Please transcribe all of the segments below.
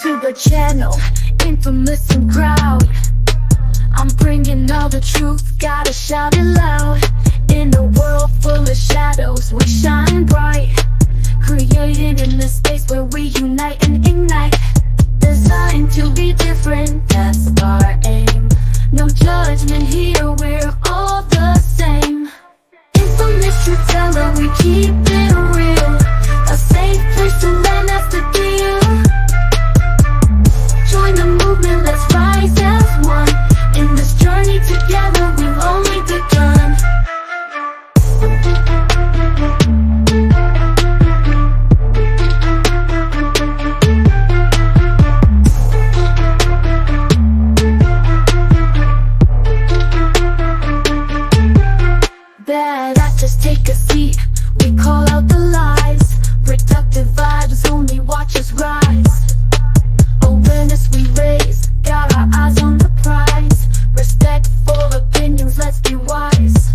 to the channel, infamous and proud. I'm bringing all the truth, gotta shout it loud. In a world full of shadows, we shine bright. Created in the space where we unite and ignite. Designed to be different, that's our aim. No judgment here, we're all the same. Infamous truth teller, we keep it real. A safe place to learn, that's the deal. Join the movement, let's rise as one. In this journey together, we've only begun. Bad actors, take a seat. We call out the lies. Productive vibes only watch us rise. Awareness we raise, got our eyes on the prize. Respectful opinions, let's be wise.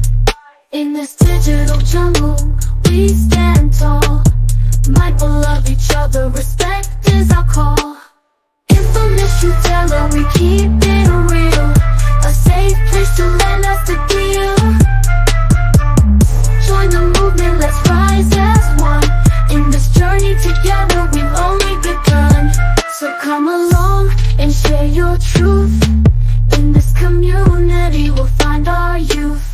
In this digital jungle, we stand tall. Mindful of each other, respect is our call. Infamous truth teller, we keep it real. A safe place to land, that's the deal. Join the movement, let's rise as one. In this journey together, we've only begun. So come along and share your truth. In this community, we'll find our youth.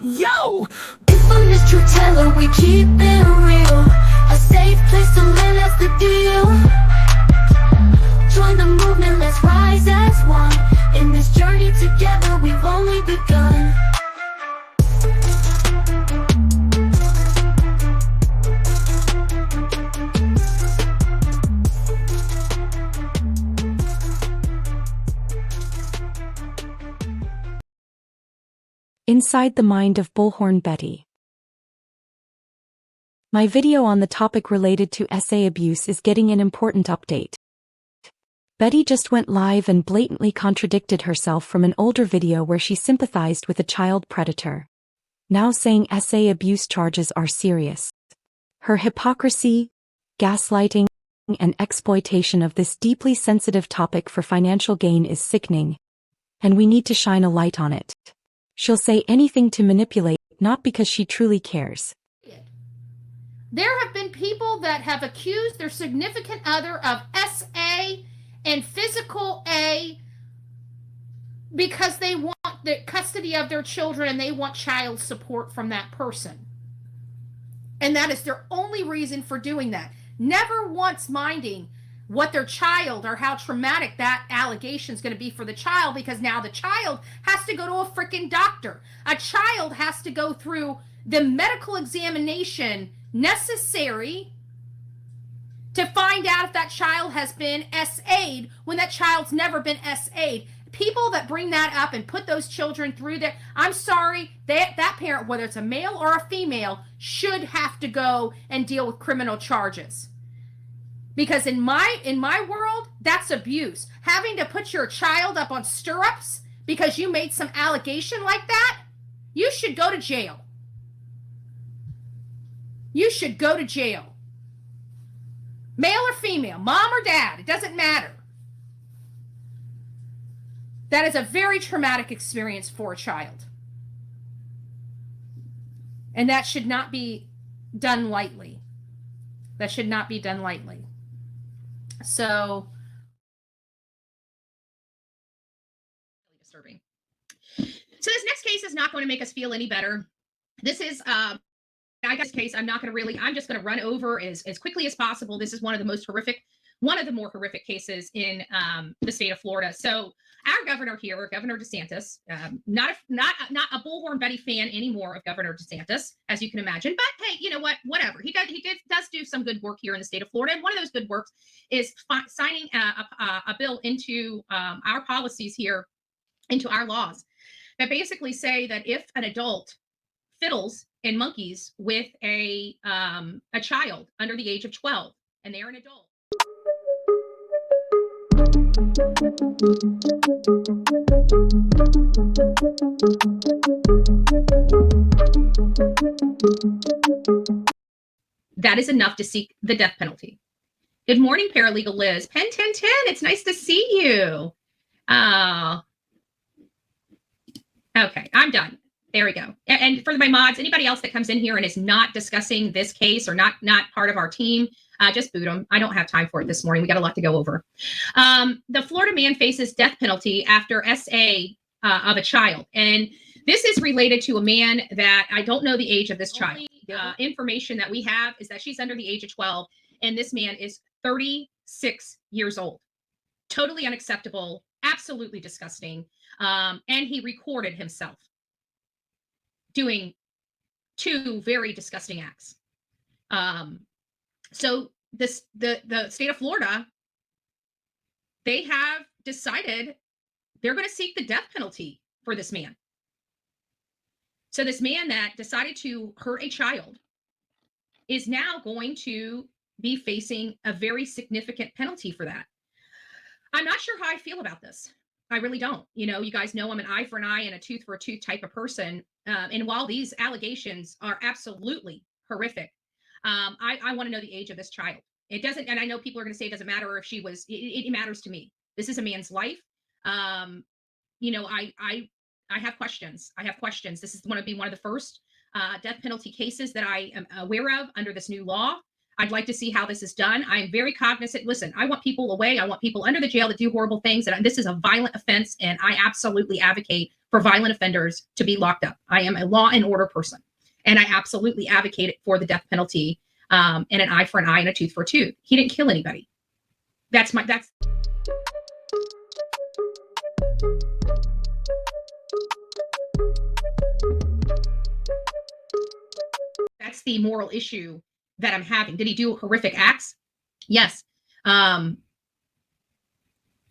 Yo! Infamous truth teller, we keep it real. A safe place to live, that's the deal. Join the movement, let's rise as one. In this journey together, we've only begun. Inside the Mind of Bullhorn Betty. My video on the topic related to SA abuse is getting an important update. Betty just went live and blatantly contradicted herself from an older video where she sympathized with a child predator, now saying SA abuse charges are serious. Her hypocrisy, gaslighting, and exploitation of this deeply sensitive topic for financial gain is sickening, and we need to shine a light on it. She'll say anything to manipulate, not because she truly cares. There have been people that have accused their significant other of SA and physical A because they want the custody of their children and they want child support from that person. And that is their only reason for doing that. Never once minding what their child or how traumatic that allegation is going to be for the child, because now the child has to go to a freaking doctor. A child has to go through the medical examination necessary to find out if that child has been SA'd when that child's never been SA'd. People that bring that up and put those children through there, I'm sorry, that parent, whether it's a male or a female, should have to go and deal with criminal charges. Because in my world, that's abuse. Having to put your child up on stirrups because you made some allegation like that, you should go to jail. You should go to jail. Male or female, mom or dad, it doesn't matter. That is a very traumatic experience for a child. And that should not be done lightly. That should not be done lightly. So, disturbing. So this next case is not going to make us feel any better. This is, I got this case, I'm just going to run over as quickly as possible. This is one of the more horrific cases in the state of Florida. So our governor here, Governor DeSantis, not a Bullhorn Betty fan anymore of Governor DeSantis, as you can imagine. But hey, you know what? Whatever. He does do some good work here in the state of Florida. And one of those good works is signing a bill into our policies here, into our laws, that basically say that if an adult fiddles and monkeys with a child under the age of 12 and they're an adult, That is enough to seek the death penalty. Good morning, Paralegal Liz. Pen 1010, it's nice to see you. Okay, I'm done. There we go. And for my mods, anybody else that comes in here and is not discussing this case or not part of our team, just boot them. I don't have time for it this morning. We got a lot to go over. The Florida man faces death penalty after SA of a child. And this is related to a man that I don't know the age of this child. Information that we have is that she's under the age of 12, and this man is 36 years old. Totally unacceptable, absolutely disgusting. And he recorded himself doing 2 very disgusting acts. So the state of Florida, they have decided they're going to seek the death penalty for this man. So this man that decided to hurt a child is now going to be facing a very significant penalty for that. I'm not sure how I feel about this. I really don't. You know, you guys know I'm an eye for an eye and a tooth for a tooth type of person. And while these allegations are absolutely horrific, I want to know the age of this child. It doesn't, and I know people are going to say it doesn't matter if she was, it matters to me. This is a man's life. You know, I have questions. I have questions. This is going to be one of the first death penalty cases that I am aware of under this new law. I'd like to see how this is done. I'm very cognizant. Listen, I want people away. I want people under the jail that do horrible things. And this is a violent offense. And I absolutely advocate for violent offenders to be locked up. I am a law and order person. And I absolutely advocate for the death penalty and an eye for an eye and a tooth for a tooth. He didn't kill anybody. That's the moral issue that I'm having. Did he do horrific acts? Yes. And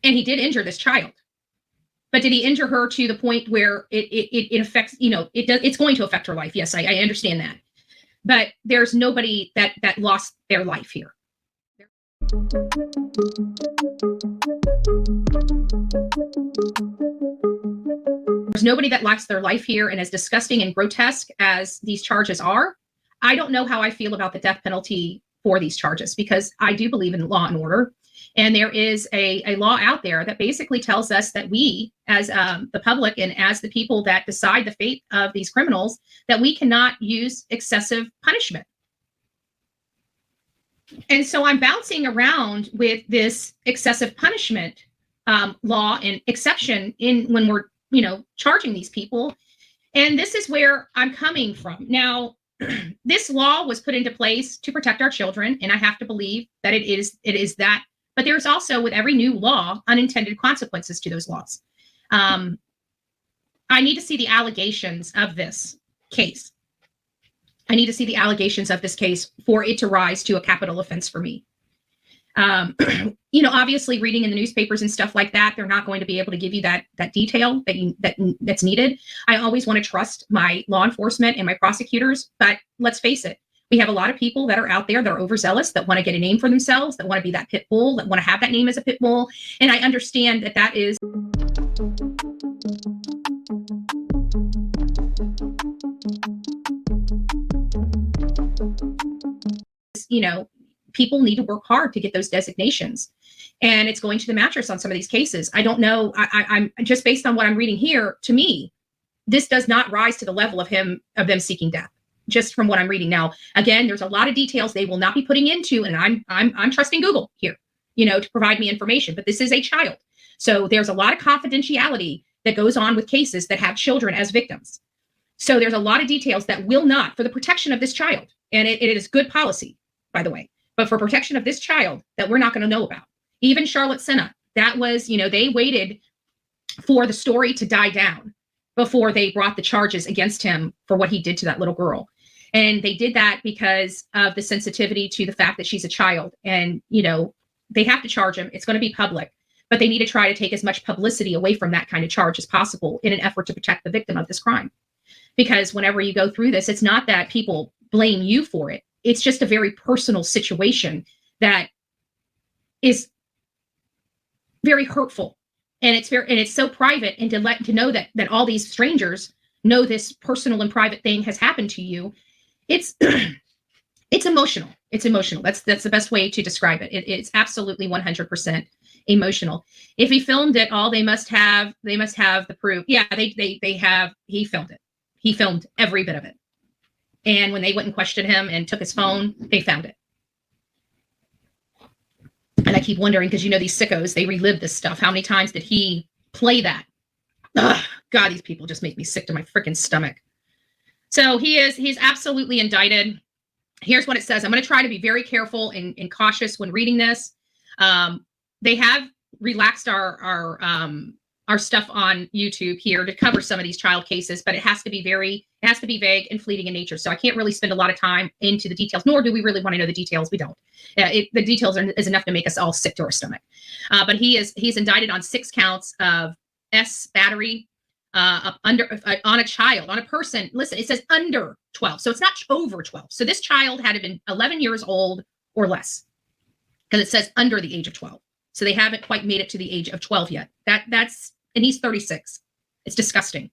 he did injure this child. But did he injure her to the point where it affects, you know, it's going to affect her life? Yes, I understand that. But there's nobody that lost their life here. There's nobody that lost their life here, and as disgusting and grotesque as these charges are, I don't know how I feel about the death penalty for these charges, because I do believe in law and order. And there is a law out there that basically tells us that we, as the public and as the people that decide the fate of these criminals, that we cannot use excessive punishment. And so I'm bouncing around with this excessive punishment law and exception in when we're, you know, charging these people. And this is where I'm coming from. Now, this law was put into place to protect our children, and I have to believe that it is that. But there's also, with every new law, unintended consequences to those laws. I need to see the allegations of this case. I need to see the allegations of this case for it to rise to a capital offense for me. You know, obviously, reading in the newspapers and stuff like that, they're not going to be able to give you that detail that's needed. I always want to trust my law enforcement and my prosecutors, but let's face it. We have a lot of people that are out there that are overzealous, that want to get a name for themselves, that want to be that pit bull, that want to have that name as a pit bull. And I understand that that is, you know, people need to work hard to get those designations. And it's going to the mattress on some of these cases. I don't know. I'm just based on what I'm reading here. To me, this does not rise to the level of them seeking death. Just from what I'm reading now. Again, there's a lot of details they will not be putting into, and I'm trusting Google here, you know, to provide me information. But this is a child, so there's a lot of confidentiality that goes on with cases that have children as victims. So there's a lot of details that will not, for the protection of this child, and it is good policy, by the way, but for protection of this child, that we're not going to know about. Even Charlotte Senna, that was, you know, they waited for the story to die down before they brought the charges against him for what he did to that little girl. And they did that because of the sensitivity to the fact that she's a child. And, you know, they have to charge him. It's going to be public, but they need to try to take as much publicity away from that kind of charge as possible in an effort to protect the victim of this crime. Because whenever you go through this, it's not that people blame you for it. It's just a very personal situation that is very hurtful, and it's so private, and to know that all these strangers know this personal and private thing has happened to you, it's it's emotional. It's emotional. That's the best way to describe it. It's absolutely 100% emotional. If he filmed it all, they must have the proof. Yeah, they have. He filmed it. He filmed every bit of it. And when they went and questioned him and took his phone, they found it. And I keep wondering, because these sickos, they relive this stuff. How many times did he play that? Ugh, God, these people just make me sick to my freaking stomach. So he's absolutely indicted. Here's what it says. I'm going to try to be very careful and cautious when reading this. They have relaxed our stuff on YouTube here to cover some of these child cases, but it has to be vague and fleeting in nature. So I can't really spend a lot of time into the details, nor do we really want to know the details. We don't. The details is enough to make us all sick to our stomach. But he's indicted on 6 counts of battery on a child, on a person. Listen, it says under 12, so it's not over 12. So this child had to been 11 years old or less, because it says under the age of 12. So they haven't quite made it to the age of 12 yet. And he's 36. It's disgusting.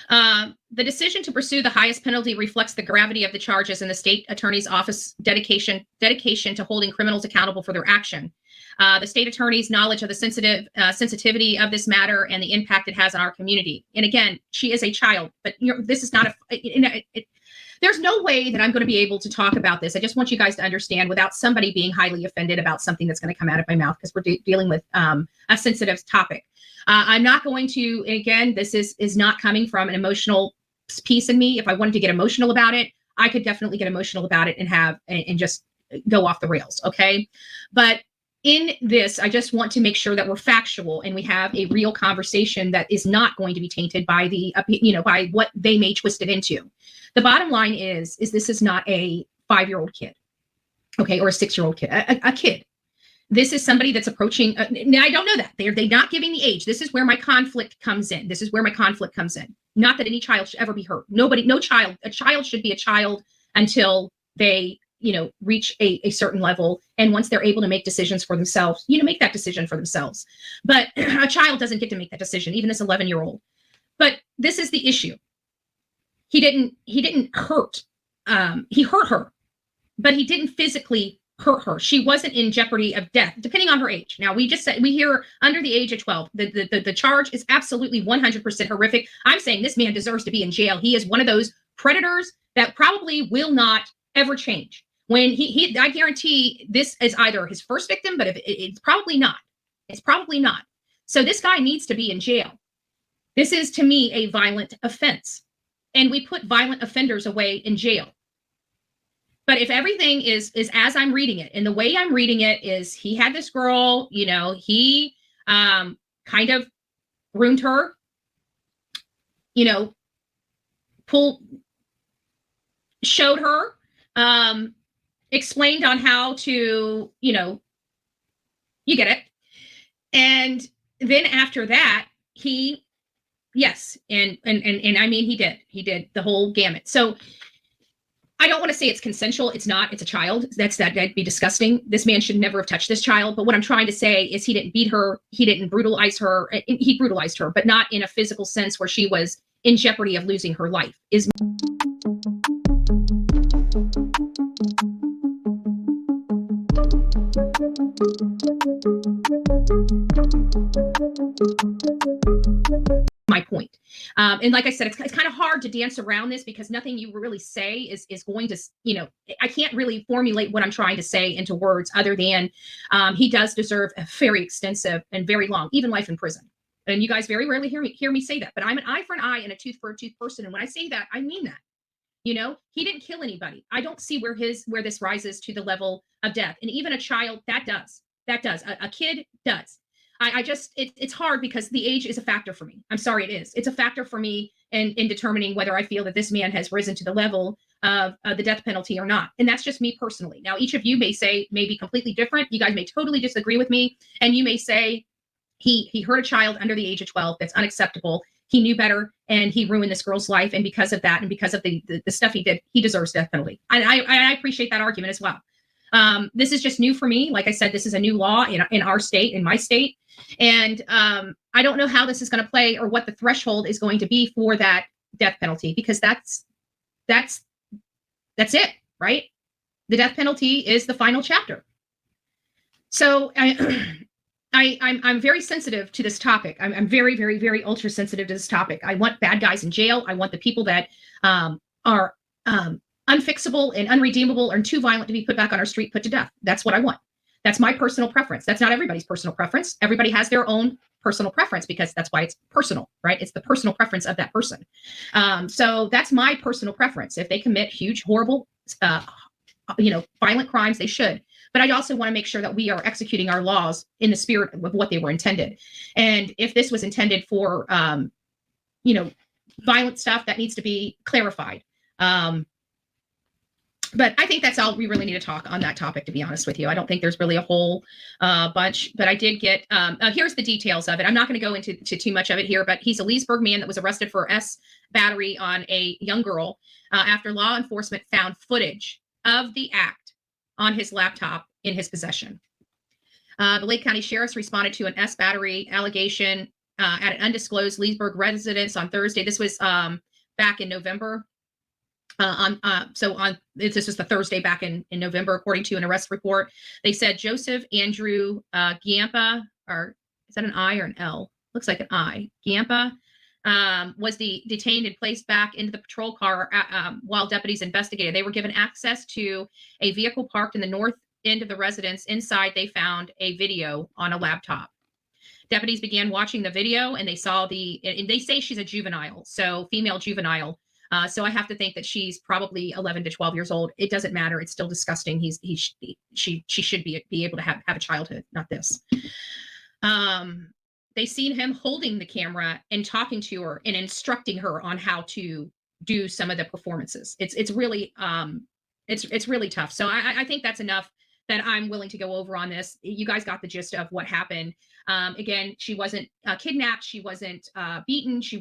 The decision to pursue the highest penalty reflects the gravity of the charges and the state attorney's office dedication to holding criminals accountable for their action. The state attorney's knowledge of the sensitivity of this matter and the impact it has on our community. And again, she is a child, but this is not there's no way that I'm going to be able to talk about this. I just want you guys to understand without somebody being highly offended about something that's going to come out of my mouth, because we're dealing with a sensitive topic. I'm not going to, again, this is not coming from an emotional piece in me. If I wanted to get emotional about it, I could definitely get emotional about it and just go off the rails. Okay. But in this, I just want to make sure that we're factual and we have a real conversation that is not going to be tainted by by what they may twist it into. The bottom line is this is not a 5-year-old kid, okay, or a 6-year-old kid, a kid. This is somebody that's approaching. Now, I don't know that they're not giving the age. This is where my conflict comes in. Not that any child should ever be hurt. A child should be a child until they reach a certain level. And once they're able to make decisions for themselves, make that decision for themselves. But a child doesn't get to make that decision, even this 11-year-old. But this is the issue. He didn't hurt. He hurt her, but he didn't physically hurt her. She wasn't in jeopardy of death, depending on her age. Now, we hear under the age of 12. The charge is absolutely 100% horrific. I'm saying this man deserves to be in jail. He is one of those predators that probably will not ever change. When I guarantee this is either his first victim, but if it's probably not. It's probably not. So this guy needs to be in jail. This is, to me, a violent offense. And we put violent offenders away in jail. But if everything is as I'm reading it, and the way I'm reading it is he had this girl, he kind of groomed her, showed her, explained on how to, you get it. And then after that, yes. And I mean, he did the whole gamut. So I don't want to say it's consensual. It's not. It's a child. That'd be disgusting. This man should never have touched this child. But what I'm trying to say is he didn't beat her. He didn't brutalize her. He brutalized her, but not in a physical sense where she was in jeopardy of losing her life. Is my point. And like I said, it's kind of hard to dance around this because nothing you really say is going to, I can't really formulate what I'm trying to say into words other than he does deserve a very extensive and very long, even life in prison. And you guys very rarely hear me say that, but I'm an eye for an eye and a tooth for a tooth person. And when I say that, I mean that. He didn't kill anybody. I don't see where this rises to the level of death. And even a child, that does. A kid does. It's hard because the age is a factor for me. I'm sorry, it is. It's a factor for me in determining whether I feel that this man has risen to the level of the death penalty or not. And that's just me personally. Now, each of you may be completely different. You guys may totally disagree with me. And you may say he hurt a child under the age of 12. That's unacceptable. He knew better and he ruined this girl's life. And because of that and because of the stuff he did, he deserves death penalty. And I appreciate that argument as well. This is just new for me. Like I said, this is a new law in our state, in my state. And I don't know how this is going to play or what the threshold is going to be for that death penalty, because that's it, right? The death penalty is the final chapter. So I'm very sensitive to this topic. I'm very, very, very ultra sensitive to this topic. I want bad guys in jail. I want the people that are unfixable and unredeemable and too violent to be put back on our street put to death. That's what I want. That's my personal preference. That's not everybody's personal preference. Everybody has their own personal preference, because that's why it's personal, right? It's the personal preference of that person. So that's my personal preference. If they commit huge, horrible, violent crimes, they should. But I also want to make sure that we are executing our laws in the spirit of what they were intended. And if this was intended for, violent stuff, that needs to be clarified. But I think that's all we really need to talk on that topic, to be honest with you. I don't think there's really a whole bunch, but I did get, here's the details of it. I'm not going to go into too much of it here, but he's a Leesburg man that was arrested for battery on a young girl after law enforcement found footage of the act on his laptop in his possession. The Lake County Sheriff's responded to an battery allegation at an undisclosed Leesburg residence on Thursday. This was back in November. This was the Thursday back in November, according to an arrest report. They said Joseph Andrew Giampa, or is that an I or an L? Looks like an I. Giampa was detained and placed back into the patrol car while deputies investigated. They were given access to a vehicle parked in the north end of the residence. Inside, they found a video on a laptop. Deputies began watching the video, and they saw and they say she's a juvenile, so female juvenile. So I have to think that she's probably 11 to 12 years old. It doesn't matter. It's still disgusting. She should be able to have a childhood, not this. They seen him holding the camera and talking to her and instructing her on how to do some of the performances. It's really tough. So I think that's enough that I'm willing to go over on this. You guys got the gist of what happened. Again, she wasn't kidnapped. She wasn't beaten. She's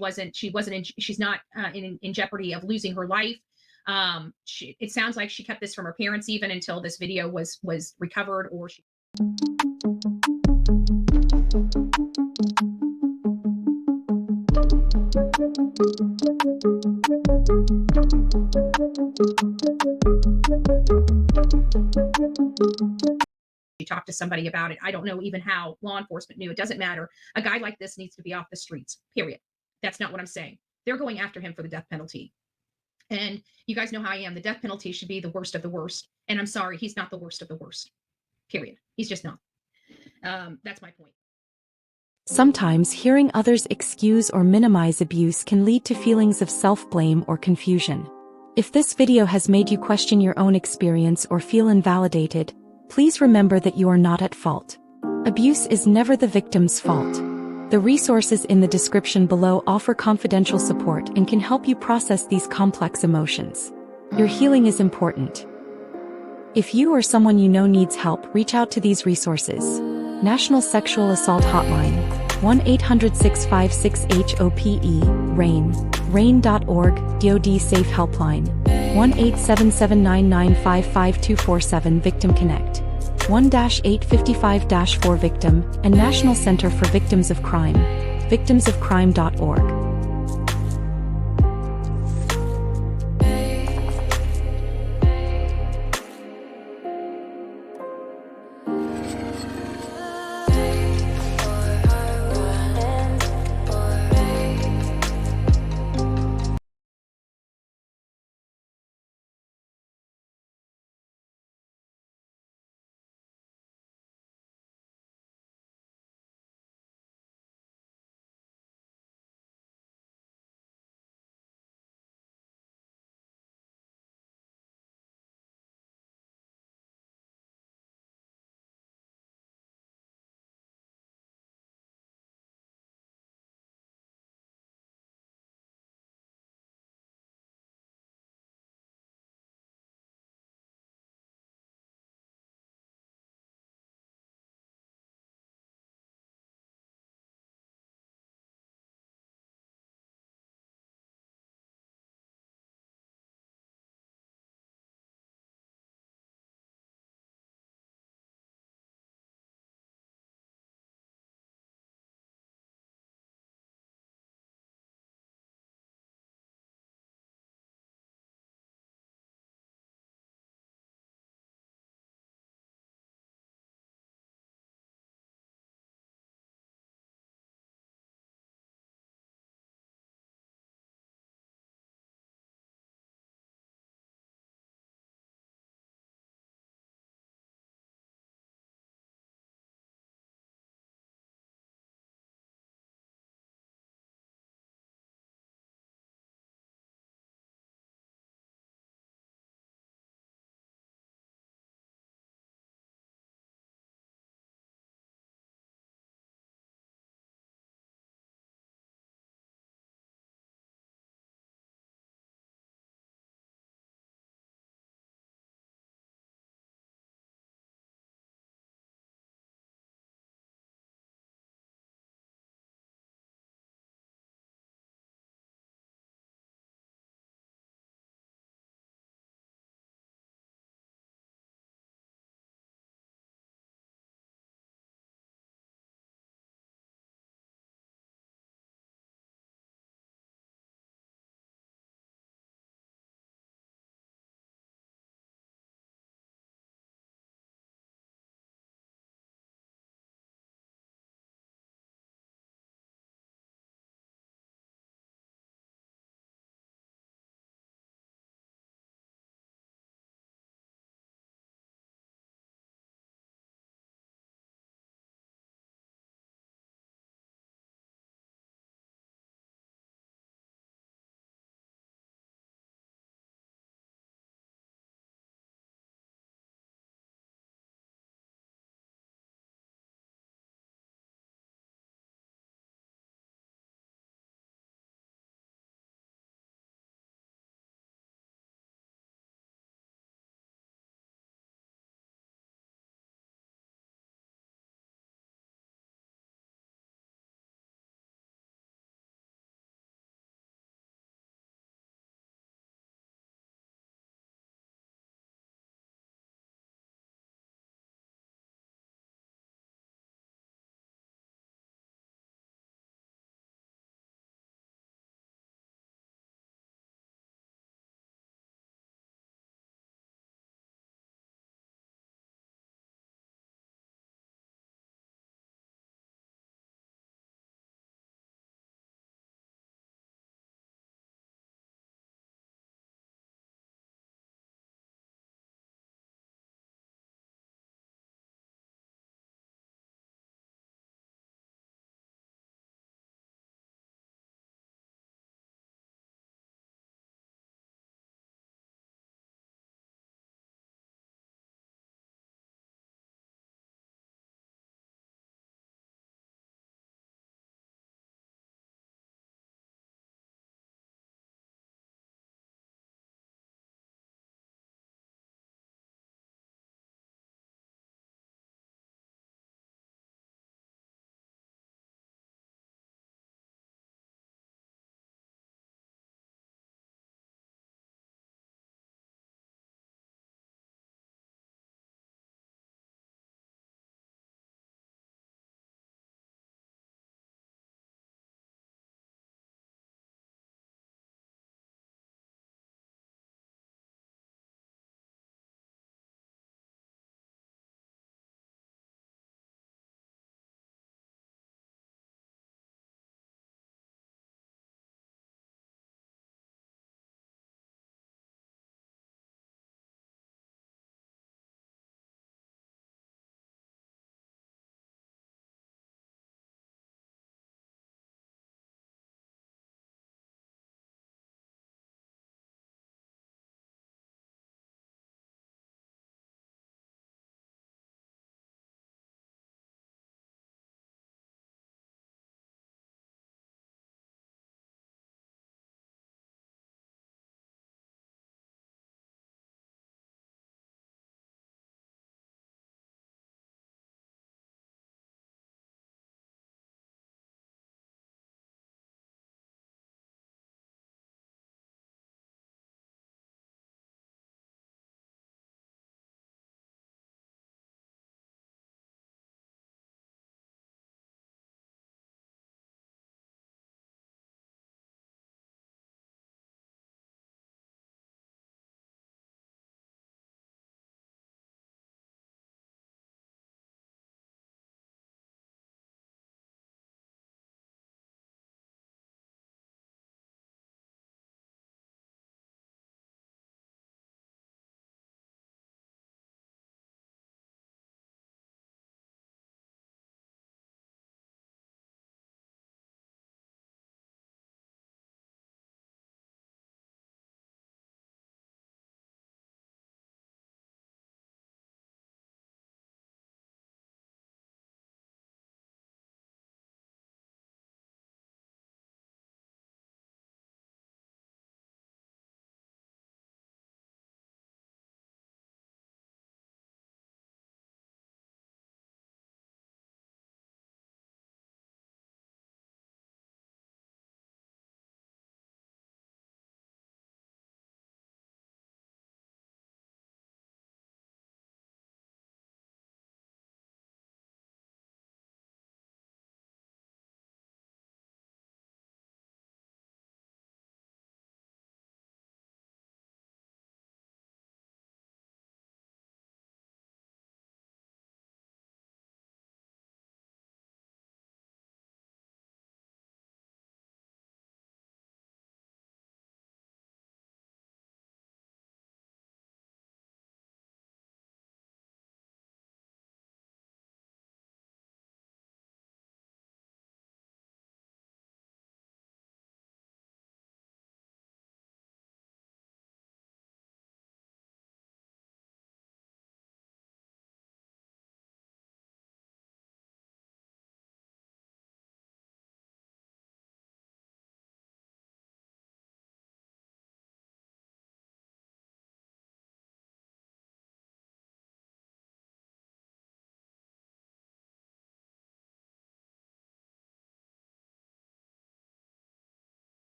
not in jeopardy of losing her life. It sounds like she kept this from her parents even until this video was recovered, or she. She talked to somebody about it. I don't know even how law enforcement knew. It doesn't matter. A guy like this needs to be off the streets, period. That's not what I'm saying. They're going after him for the death penalty. And you guys know how I am. The death penalty should be the worst of the worst. And I'm sorry, he's not the worst of the worst, period. He's just not. That's my point. Sometimes hearing others excuse or minimize abuse can lead to feelings of self-blame or confusion. If this video has made you question your own experience or feel invalidated, please remember that you are not at fault. Abuse is never the victim's fault. The resources in the description below offer confidential support and can help you process these complex emotions. Your healing is important. If you or someone you know needs help, reach out to these resources. National Sexual Assault Hotline, 1-800-656-HOPE, RAIN, RAIN.org, DoD Safe Helpline, 1-877-995-5247, VictimConnect, 1-855-4 Victim, and National Center for Victims of Crime, victimsofcrime.org.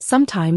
Sometimes,